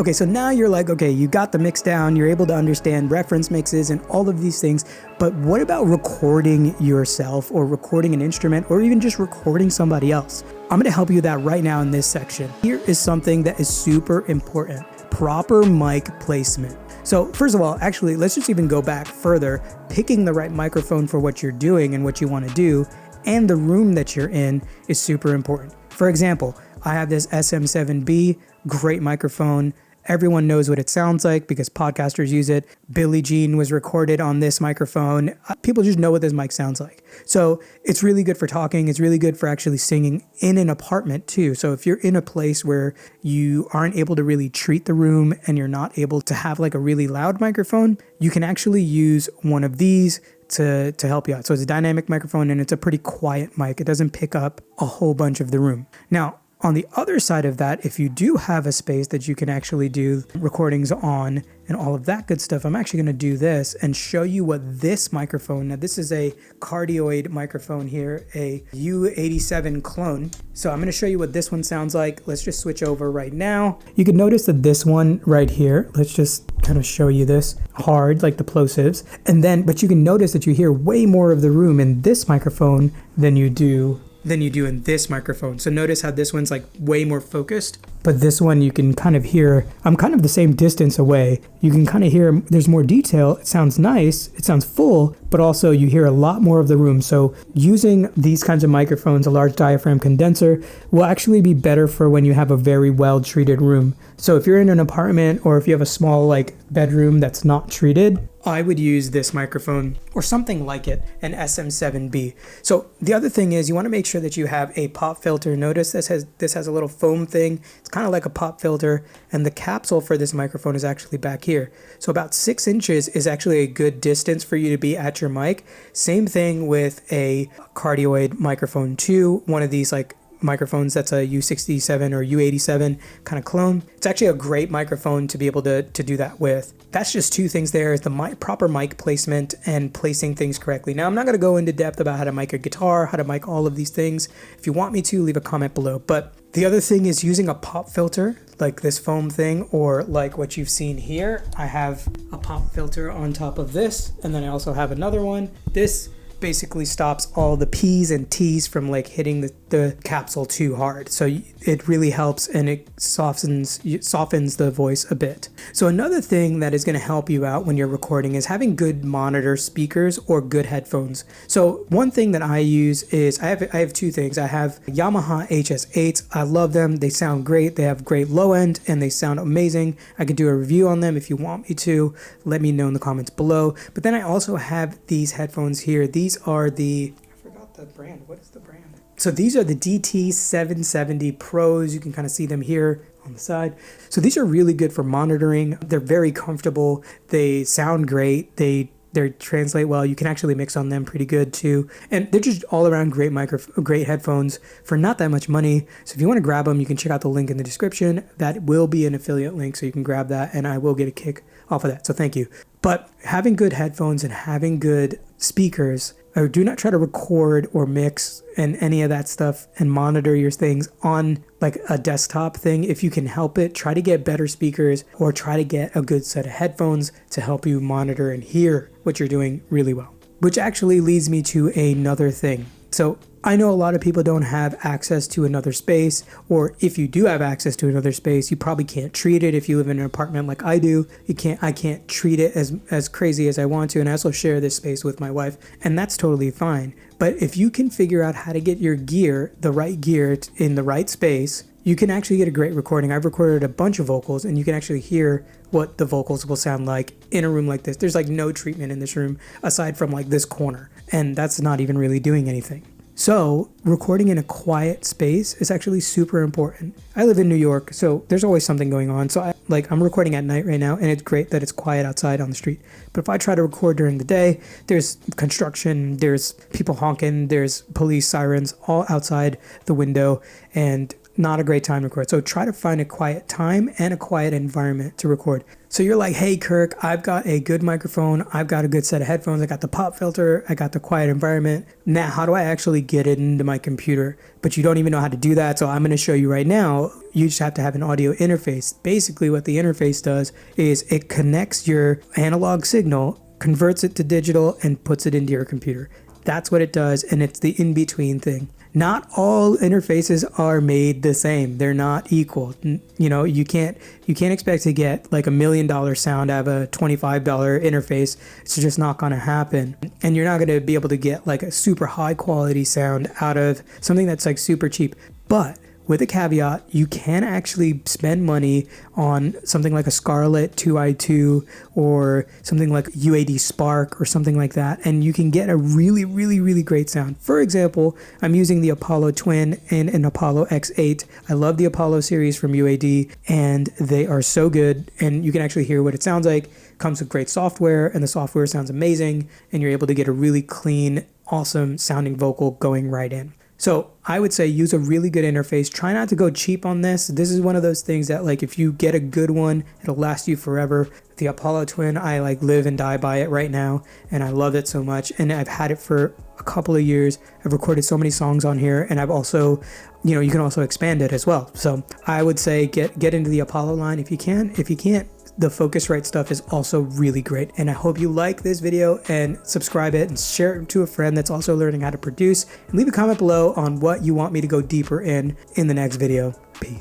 Okay, so now you're like, okay, you got the mix down, you're able to understand reference mixes and all of these things, but what about recording yourself or recording an instrument or even just recording somebody else? I'm gonna help you with that right now in this section. Here is something that is super important: proper mic placement. So first of all, actually, let's just even go back further. Picking the right microphone for what you're doing and what you wanna do and the room that you're in is super important. For example, I have this SM7B, great microphone. Everyone knows what it sounds like because podcasters use it. Billie Jean was recorded on this microphone. People just know what this mic sounds like. So it's really good for talking. It's really good for actually singing in an apartment too. So if you're in a place where you aren't able to really treat the room and you're not able to have like a really loud microphone, you can actually use one of these to help you out. So it's a dynamic microphone and it's a pretty quiet mic. It doesn't pick up a whole bunch of the room. Now, on the other side of that, if you do have a space that you can actually do recordings on and all of that good stuff, I'm actually going to do this and show you what this microphone, now this is a cardioid microphone here, a U87 clone. So I'm going to show you what this one sounds like. Let's just switch over right now. You can notice that this one right here, let's just kind of show you this hard, like the plosives. And then, but you can notice that you hear way more of the room in this microphone than you do in this microphone. So notice how this one's like way more focused, but this one you can kind of hear, I'm kind of the same distance away. You can kind of hear there's more detail. It sounds nice, it sounds full, but also you hear a lot more of the room. So using these kinds of microphones, a large diaphragm condenser, will actually be better for when you have a very well treated room. So if you're in an apartment or if you have a small like bedroom that's not treated, I would use this microphone or something like it, an SM7B. So the other thing is you want to make sure that you have a pop filter. Notice this has a little foam thing. It's kind of like a pop filter, and the capsule for this microphone is actually back here. So about 6 inches is actually a good distance for you to be at your mic. Same thing with a cardioid microphone too. One of these like microphones that's a U67 or U87 kind of clone. It's actually a great microphone to be able to do that with. That's just 2 things there, is the proper mic placement and placing things correctly. Now, I'm not going to go into depth about how to mic a guitar, how to mic all of these things. If you want me to, leave a comment below. But the other thing is using a pop filter like this foam thing, or like what you've seen here. I have a pop filter on top of this, and then I also have another one. This basically stops all the P's and T's from like hitting the capsule too hard. So it really helps, and it softens the voice a bit. So another thing that is going to help you out when you're recording is having good monitor speakers or good headphones. So one thing that I use is I have 2 things. I have Yamaha HS8s. I love them. They sound great. They have great low end and they sound amazing. I could do a review on them if you want me to. Let me know in the comments below. But then I also have these headphones here. These are I forgot the brand. What is the brand? So these are the DT770 Pros. You can kind of see them here on the side. So these are really good for monitoring. They're very comfortable. They sound great. They translate well. You can actually mix on them pretty good too. And they're just all around great headphones for not that much money. So if you want to grab them, you can check out the link in the description. That will be an affiliate link, so you can grab that and I will get a kick off of that. So thank you. But having good headphones and having good speakers, or do not try to record or mix and any of that stuff and monitor your things on like a desktop thing. If you can help it, try to get better speakers or try to get a good set of headphones to help you monitor and hear what you're doing really well. Which actually leads me to another thing. So I know a lot of people don't have access to another space, or if you do have access to another space, you probably can't treat it. If you live in an apartment like I do, I can't treat it as crazy as I want to. And I also share this space with my wife, and that's totally fine. But if you can figure out how to get your gear, the right gear in the right space, you can actually get a great recording. I've recorded a bunch of vocals, and you can actually hear what the vocals will sound like in a room like this. There's like no treatment in this room aside from like this corner, and that's not even really doing anything. So recording in a quiet space is actually super important. I live in New York, so there's always something going on. So I'm recording at night right now, and it's great that it's quiet outside on the street. But if I try to record during the day, there's construction, there's people honking, there's police sirens all outside the window, and not a great time to record. So try to find a quiet time and a quiet environment to record. So you're like, hey, Kirk, I've got a good microphone. I've got a good set of headphones. I got the pop filter. I got the quiet environment. Now, how do I actually get it into my computer? But you don't even know how to do that. So I'm going to show you right now. You just have to have an audio interface. Basically, what the interface does is it connects your analog signal, converts it to digital, and puts it into your computer. That's what it does. And it's the in-between thing. Not all interfaces are made the same. They're not equal. You know, you can't expect to get like $1 million sound out of a $25 interface. It's just not going to happen. And you're not going to be able to get like a super high quality sound out of something that's like super cheap. But with a caveat, you can actually spend money on something like a Scarlett 2i2 or something like UAD Spark or something like that, and you can get a really, really, really great sound. For example, I'm using the Apollo Twin and an Apollo X8. I love the Apollo series from UAD, and they are so good, and you can actually hear what it sounds like. It comes with great software, and the software sounds amazing, and you're able to get a really clean, awesome sounding vocal going right in. So I would say use a really good interface. Try not to go cheap on this. This is one of those things that like if you get a good one, it'll last you forever. The Apollo Twin, I like live and die by it right now, and I love it so much. And I've had it for a couple of years. I've recorded so many songs on here, and I've also, you know, you can also expand it as well. So I would say get into the Apollo line if you can. If you can't, the Focusrite stuff is also really great. And I hope you like this video and subscribe it and share it to a friend that's also learning how to produce, and leave a comment below on what you want me to go deeper in the next video. Peace.